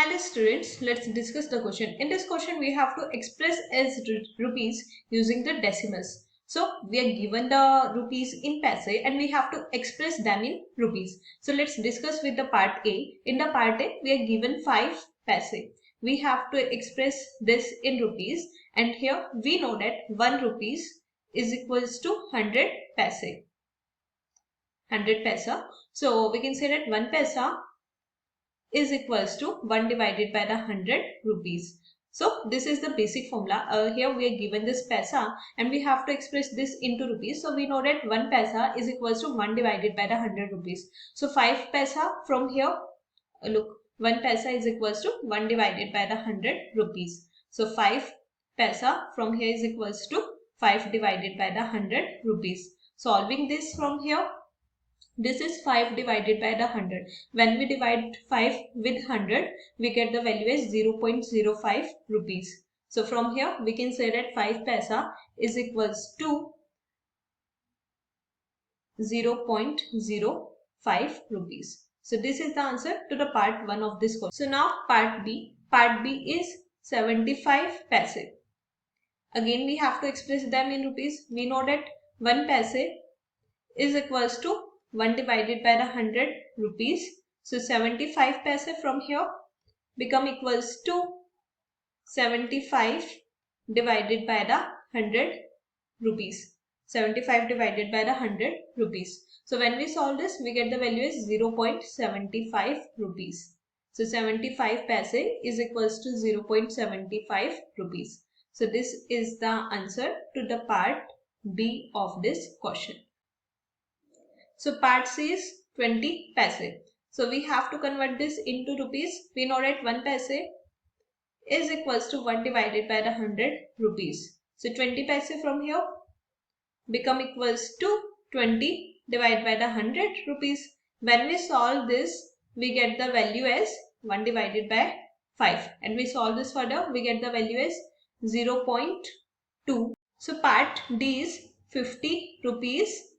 Hi dear students, let's discuss the question. In this question, we have to express as rupees using the decimals. So we are given the rupees in paise and we have to express them in rupees. So let's discuss with the part A. In the part A, we are given 5 paise. We have to express this in rupees, and here we know that 1 rupees is equals to 100 paise. 100 paisa. So we can say that 1 paisa is equals to 1 divided by the 100 rupees. So this is the basic formula. Here we are given this paisa and we have to express this into rupees. So we know that 1 paisa is equals to 1 divided by the 100 rupees. So 5 paisa from here, look, 1 paisa is equals to 1 divided by the 100 rupees. So 5 paisa from here is equals to 5 divided by the 100 rupees. Solving this from here, this is 5 divided by the 100. When we divide 5 with 100, we get the value as 0.05 rupees. So from here, we can say that 5 paisa is equals to 0.05 rupees. So this is the answer to the part 1 of this question. So now part B. Part B is 75 paise. Again, we have to express them in rupees. We know that 1 paise is equals to 1 divided by the 100 rupees. So 75 paise from here become equals to 75 divided by the 100 rupees. 75 divided by the 100 rupees. So when we solve this, we get the value is 0.75 rupees. So 75 paise is equals to 0.75 rupees. So this is the answer to the part B of this question. So part C is 20 paise. So we have to convert this into rupees. We know that 1 paise is equals to 1 divided by the 100 rupees. So 20 paise from here become equals to 20 divided by the 100 rupees. When we solve this, we get the value as 1 divided by 5. And we solve this further, we get the value as 0.2. So part D is 50 rupees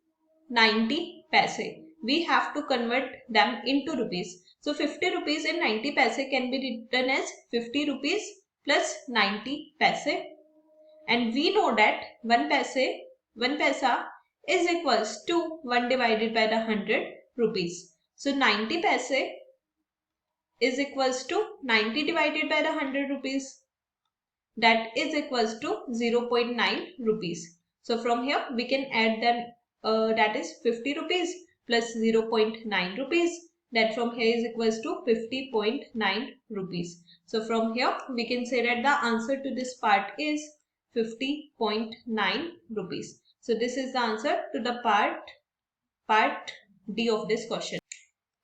90 paise. We have to convert them into rupees. So 50 rupees and 90 paise can be written as 50 rupees plus 90 paise. And we know that 1 paisa is equals to 1 divided by the 100 rupees. So 90 paise is equals to 90 divided by the 100 rupees. That is equals to 0.9 rupees. So from here we can add them, that is 50 rupees plus 0.9 rupees. That from here is equals to 50.9 rupees. So from here we can say that the answer to this part is 50.9 rupees. So this is the answer to the part D of this question.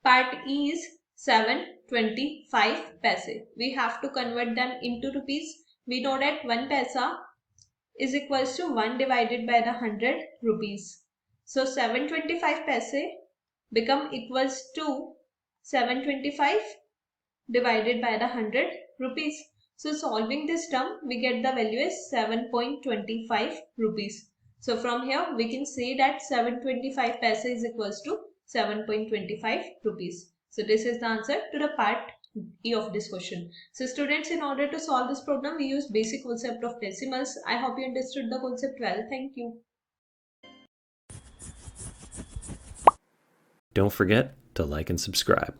Part E is 725 paise. We have to convert them into rupees. We know that 1 paisa is equals to 1 divided by the 100 rupees. So 725 paise become equals to 725 divided by the 100 rupees. So solving this term, we get the value as 7.25 rupees. So from here, we can say that 725 paise is equals to 7.25 rupees. So this is the answer to the part E of this question. So students, in order to solve this problem, we use basic concept of decimals. I hope you understood the concept well. Thank you. Don't forget to like and subscribe.